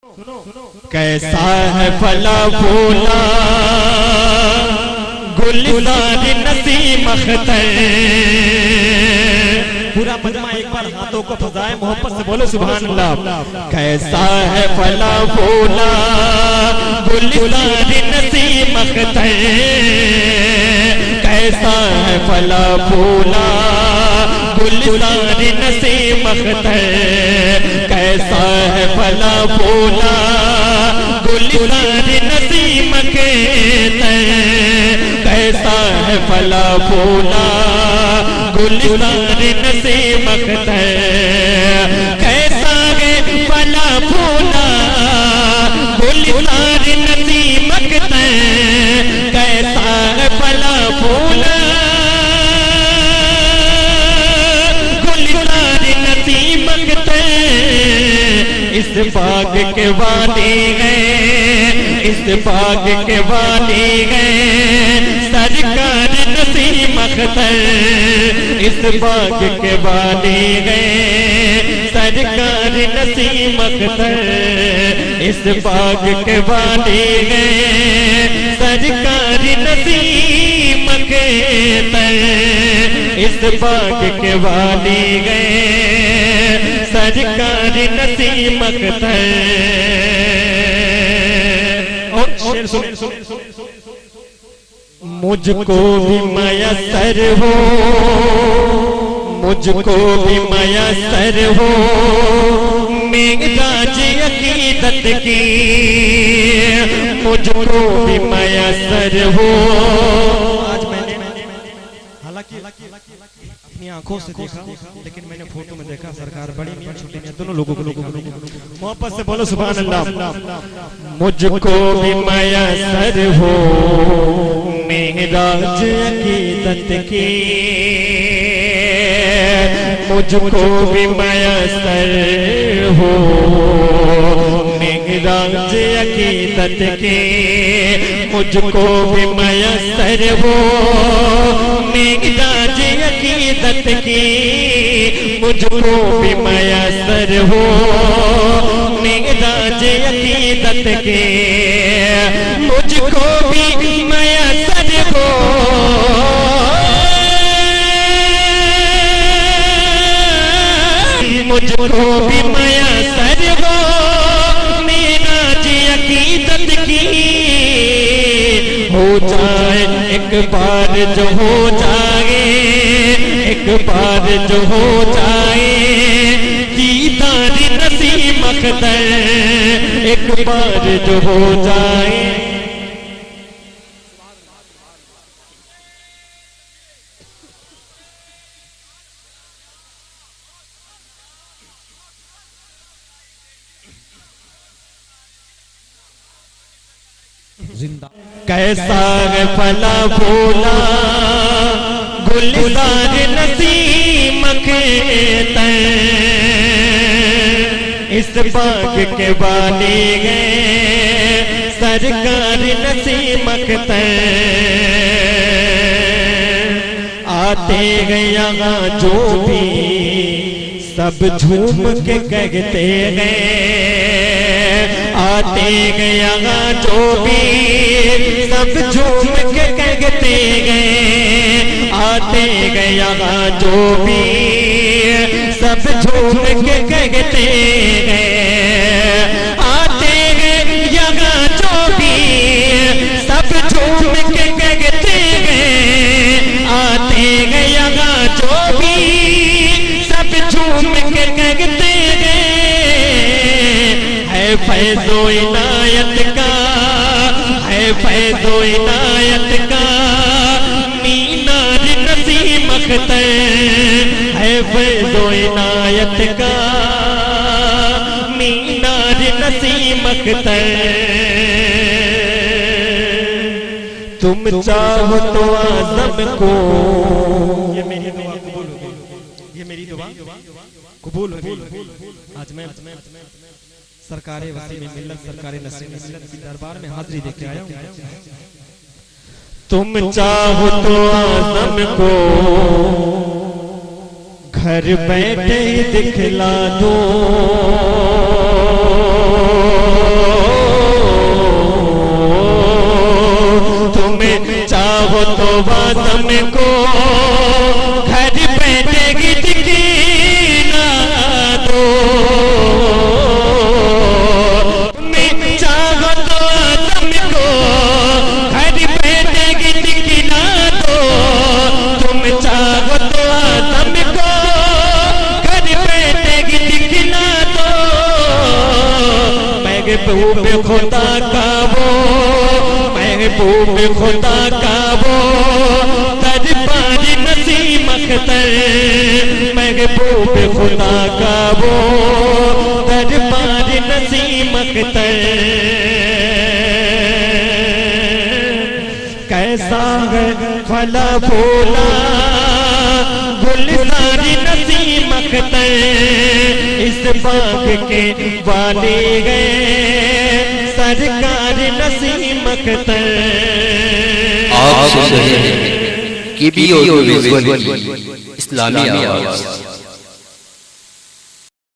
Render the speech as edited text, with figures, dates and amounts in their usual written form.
कैसा है फला फूला गुलजार नसीम अख्तर। पूरा मजमा एक बार हाथों को फजाए मोहब्बत से बोलो सुभान अल्लाह। कैसा है फला फूला गुलजार नसीम अख्तर, कैसा है फला फूला गुलजार नसीम अख्तर, कैसा है फला फूला गुलजार नसीम अख्तर, कैसा है फला फूला गुलजार नसीम अख्तर, कैसा है फला फूला गुलजार नसीम अख्तर, कैसा है फला फूला गुलजार नसीम अख्तर। इस बाग के वाली गए, इस बाग के वाली गए सरकार नसीम अख्तर, इस बाग के वाली गए सरकार नसीम अख्तर, इस बाग के वाली गए सरकार नसीम अख्तर, इस बाग के वाली गए सरकार नसीम अख्तर। और मुझको भी मयसर हो, मुझको भी मयसर हो मेराज अकीदत की, मुझको भी मयसर हो। आज मैंने हालांकि अपनी आंखों से देखा, लेकिन मैंने फोटो में देखा सरकार बड़े मियां छोटे मियां दोनों लोगों को मोहब्बत से बोलो सुभान अल्लाह। मुझको भी मयसर हो मेराज अकीदत की, मुझको भी मयसर हो मेराज अकीदत की, मुझको भी मयसर हो मेराज अकीदत की, मुझको भी मयसर हो मेराज अकीदत की, मुझको भी मयसर हो मुझको भी मयसर हो मेराज अकीदत की। हो जाए एक बार जो हो जाए, एक बार जो हो जाए दीदार नसीम अख्तर, एक बार जो हो जाए। कैसा है फला फूला गुलजार नसीम अख्तर, इस बाग के वाली गए सरकार नसीम अख्तर, आते गए यहाँ जो भी सब झूम के कहते गए, आते गए यहाँ जो भी सब झूम के कहते गए, आते गए यहाँ जो भी सब झूम के कहते गए, आते गए यहाँ जो भी सब झूम के कहते गए, आते गए यहाँ जो भी सब झूम के कहते गए। है फैज़ो इनायत का, है फैज़ो इनायत का मीनार नसीम अख्तर, है फैज़ो इनायत का मीनार नसीम अख्तर। तुम चाहो तो आज़म को, ये मेरी दुआ कबूल हो गई, ये मेरी दुआ कबूल हो गई। आज मैं सरकारे वसीम मिल्लत सरकारे नसीम मिल्लत की दरबार में हाजिरी देके आया हूं। तुम चाहो तो आज़म को घर घर बैठे दिखला दो तुम्हें चाहो तो वादम को घर बैठे दिखला दो तुम्हें चाहो तो वादम को घर बैठे दिखला दो तुम चाहो तो वादम को घर बैठे दिखला दो महबूब खुदा का वो महबूब खुदा का वो दरबार नसीम अख्तर महबूब खुदा का वो दरबार नसीम अख्तर कैसा है फला फूला गुलजारी नसीम अख्तर इस बाग के वाले गए सरकार नसीम अख्तर। आप सुन रहे हैं KBO विजुअल इस्लामी आवाज़।